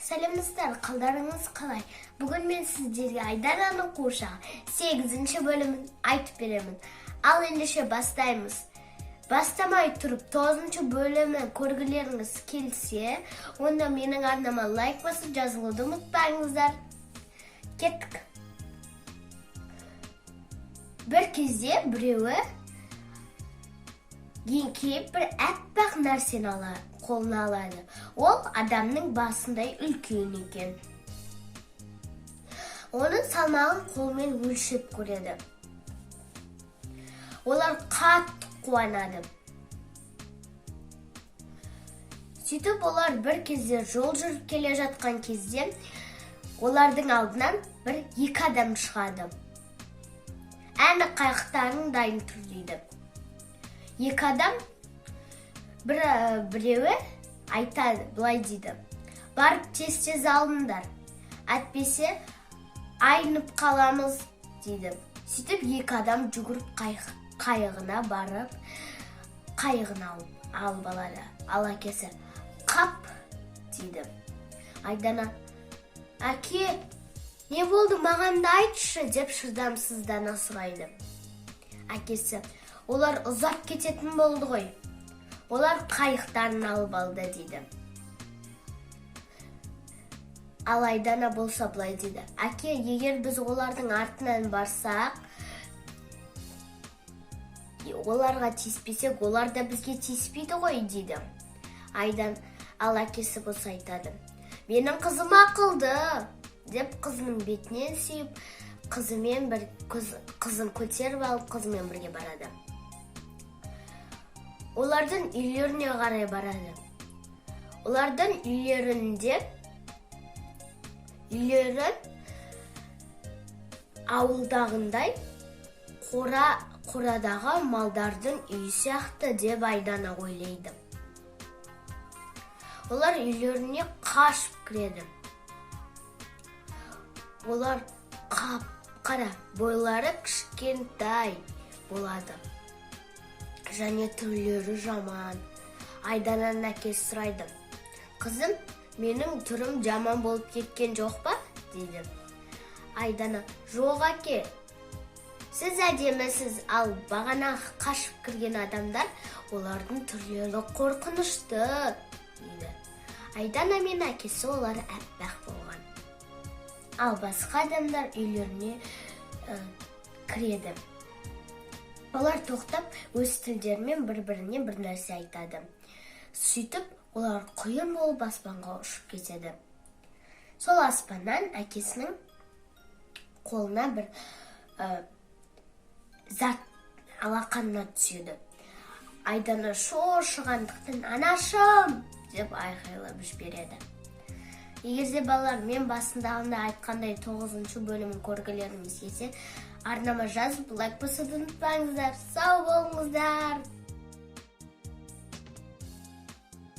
Сәлемдестер, қалдарыңыз қалай? Бүгін мен сіздерге Айдараның қуыршағы 8-ші бөлімін айтып беремін. Ал ендеше бастаймыз. Бастамай тұрып 9-ші бөлімін көргілеріңіз келсе, онда менің арнама лайк басып жазылуды ұмытпаңыздар. Кеттік. Бір кезде біреуі еңкейіп бір әппақ нәрсені қолына алады. Ол адамның басындай үлкен екен. Оның салмағын қолмен өлшеп көреді. Олар қатты қуанады. Сөйтіп олар бір кезде жол жүріп келе жатқан кезде олардың алдынан екі адам шығады. Әні қайықтарың дайын тұр дейді. Екі адам біреуі айтады, былай дейді: барып тез алыңдар, әйтпесе айнып қаламыз дейді. Сөйтіп екі адам жүгіріп қайығына барып, қайығын алып алады. Ал әкесі: қап дейді. Айдана: әке, не болды, маған да айтшы деп шыдамсыздана сұрайды. Әкесі: олар ұзап кететін болды ғой. Олар қайықтарын алып алды дейді. Ал Айдана болса былай дейді: әке, егер біз олардың артынан барсақ, оларға тиіспесек, олар да бізге тиіспейді ғой дейді. Ал әкесі болса айтады: менің қызым ақылды деп қызының бетінен сүйіп, қызын көтеріп алып, қызымен бірге барады. Олардың үйлеріне қарай барады. Олардың үйлері ауылдағындай қорадағы малдардың үйі сияқты деп Айдана ойлайды. Олар үйлеріне қашып кіреді. Олар қап-қара, бойлары кішкентай болады. Және түрлері жаман. Айдананың әкесі сұрайды: қызым, менің түрім жаман болып кеткен жоқ па дейді. Айдана: жоқ әке, сіз әдемісіз, ал бағана қашып кірген адамдар, олардың түрлері қорқынышты дейді. Айдана мен әкесі олар әппақ болған. Ал басқа адамдар үйлеріне кіреді. Олар тоқтап, өз тілдерімен бір-біріне бір нәрсе айтады. Сөйтіп, олар құйын болып аспанға ұшып кетеді. Сол аспаннан әкесінің қолына бір зат алақанына түседі. Айдана шошығандықтан «анашым!» деп айқайлап жібереді. Егер де балалар, мен басындағында айтқандай 9-ші бөлімін көргілеріңіз келсе, арнама жазып, лайк басуды ұмытпаңыздар. Сау болыңыздар!